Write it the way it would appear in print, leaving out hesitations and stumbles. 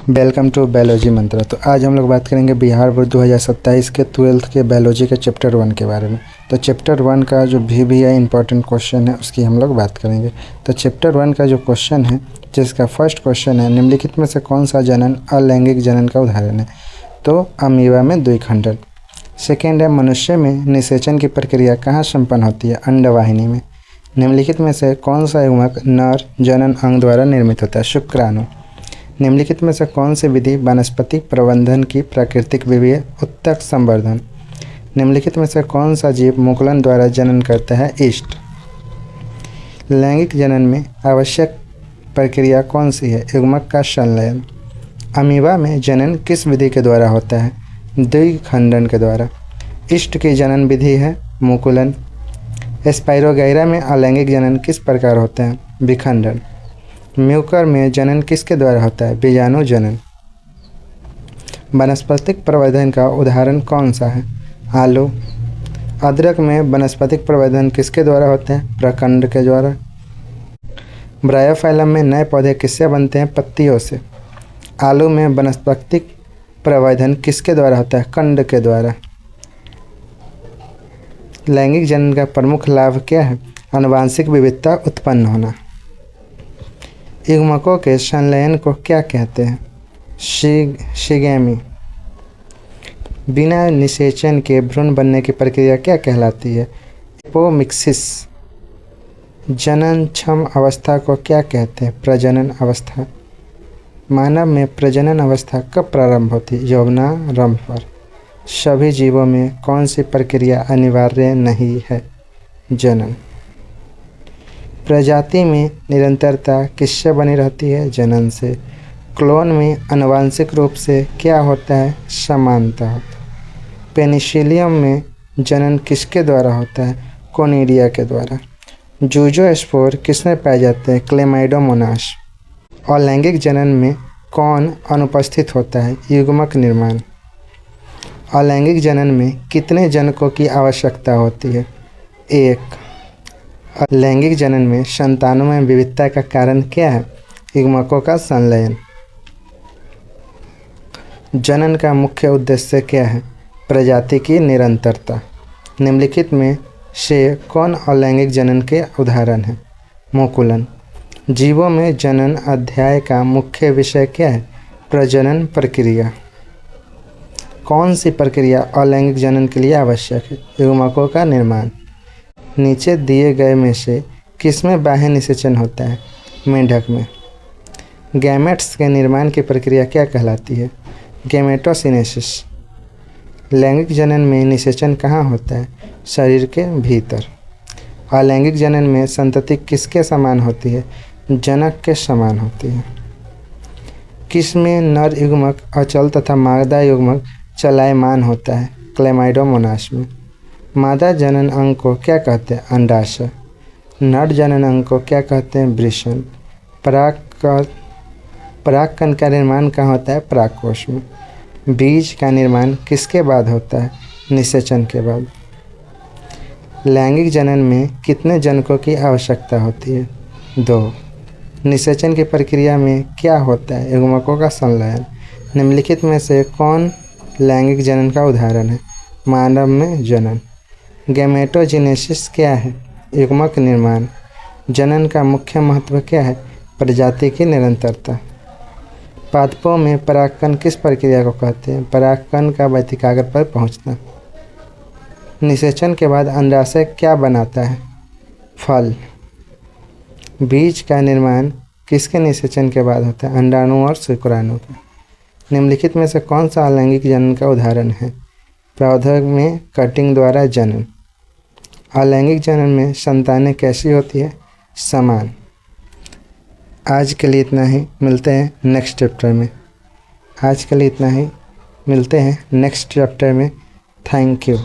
Welcome to biology मंत्रा। तो आज हम लोग बात करेंगे बिहार बोर्ड 2027 के 12th के बायोलॉजी के चैप्टर 1 के बारे में। तो चैप्टर 1 का जो भी है इंपॉर्टेंट क्वेश्चन है उसकी हम लोग बात करेंगे। तो चैप्टर 1 का जो क्वेश्चन है, जिसका फर्स्ट क्वेश्चन है, निम्नलिखित में से कौन सा जनन अलैंगिक जनन का उदाहरण है? तो अमीबा में द्विखंडन। सेकेंड है, मनुष्य में निषेचन की प्रक्रिया कहाँ संपन्न होती है? अंडवाहिनी में। निम्नलिखित में से कौन सा युग्मक नर जनन अंग द्वारा निर्मित होता है? शुक्राणु। निम्नलिखित में से कौन सी विधि वानस्पतिक प्रबंधन की प्राकृतिक विधि है? उत्तक संवर्धन। निम्नलिखित में से कौन सा जीव मुकुलन द्वारा जनन करता है? ईस्ट। लैंगिक जनन में आवश्यक प्रक्रिया कौन सी है? युग्मक का संलयन। अमीबा में जनन किस विधि के द्वारा होता है? द्विखंडन के द्वारा। ईस्ट की जनन विधि है मुकुलन। स्पाइरोगैरा में अलैंगिक जनन किस प्रकार होता है? विखंडन। म्यूकर में जनन किसके द्वारा होता है? बीजाणु जनन। वानस्पतिक प्रवर्धन का उदाहरण कौन सा है? आलू। अदरक में वानस्पतिक प्रवर्धन किसके द्वारा होते हैं? प्रकांड के द्वारा। ब्रायोफाइलम में नए पौधे किससे बनते हैं? पत्तियों से। आलू में वानस्पतिक प्रवर्धन किसके द्वारा होता है? कंड के द्वारा। लैंगिक जनन का प्रमुख लाभ क्या है? आनुवांशिक विविधता उत्पन्न होना। युग्मकों के संलयन को क्या कहते हैं? शिगैमी। बिना निषेचन के भ्रूण बनने की प्रक्रिया क्या कहलाती है? एपोमिक्सिस। जननक्षम अवस्था को क्या कहते हैं? प्रजनन अवस्था। मानव में प्रजनन अवस्था कब प्रारंभ होती है? यौवनारंभ पर। सभी जीवों में कौन सी प्रक्रिया अनिवार्य नहीं है? जनन। प्रजाति में निरंतरता किससे बनी रहती है? जनन से। क्लोन में आनुवांशिक रूप से क्या होता है? समानता होता है। पेनिसिलियम में जनन किसके द्वारा होता है? कोनिडिया के द्वारा। जूजोस्पोर किसमें पाए जाते हैं? क्लेमाइडोमोनास। और लैंगिक जनन में कौन अनुपस्थित होता है? युग्मक निर्माण। अलैंगिक जनन में कितने जनकों की आवश्यकता होती है? एक। लैंगिक जनन में संतानों में विविधता का कारण क्या है? युग्मकों का संलयन। जनन का मुख्य उद्देश्य क्या है? प्रजाति की निरंतरता। निम्नलिखित में से कौन अलैंगिक जनन के उदाहरण हैं? मुकुलन। जीवों में जनन अध्याय का मुख्य विषय क्या है? प्रजनन प्रक्रिया। कौन सी प्रक्रिया अलैंगिक जनन के लिए आवश्यक है? युग्मकों का निर्माण। नीचे दिए गए में से किसमें बाह्य निषेचन होता है? मेंढक में। गैमेट्स के निर्माण की प्रक्रिया क्या कहलाती है? गैमेटोसिनेसिस। लैंगिक जनन में निषेचन कहाँ होता है? शरीर के भीतर। अलैंगिक जनन में संतति किसके समान होती है? जनक के समान होती है। किसमें नर युग्मक अचल तथा मादा युग्मक चलायमान होता है? क्लेमाइडोमोनास में। मादा जनन अंग को क्या कहते हैं? अंडाशय। नर जनन अंग को क्या कहते हैं? वृषण। परागकण का निर्माण कहाँ होता है? परागकोश में। बीज का निर्माण किसके बाद होता है? निषेचन के बाद। लैंगिक जनन में कितने जनकों की आवश्यकता होती है? 2। निषेचन की प्रक्रिया में क्या होता है? युग्मकों का संलयन। निम्नलिखित में से कौन लैंगिक जनन का उदाहरण है? मानव में जनन। गैमेटोजेनेसिस क्या है? युग्मक निर्माण। जनन का मुख्य महत्व क्या है? प्रजाति की निरंतरता। पादपों में परागकण किस प्रक्रिया को कहते हैं? परागकण का वर्तिकाग्र पर पहुंचना। निषेचन के बाद अंडाशय क्या बनाता है? फल। बीज का निर्माण किसके निषेचन के बाद होता है? अंडाणु और शुक्राणु का। निम्नलिखित में से कौन सा अलैंगिक जनन का उदाहरण है? पौधों में कटिंग द्वारा जनन। अलैंगिक जनन में संतानें कैसी होती है? समान। आज के लिए इतना ही, मिलते हैं नेक्स्ट चैप्टर में। आज के लिए इतना ही, मिलते हैं नेक्स्ट चैप्टर में। Thank you.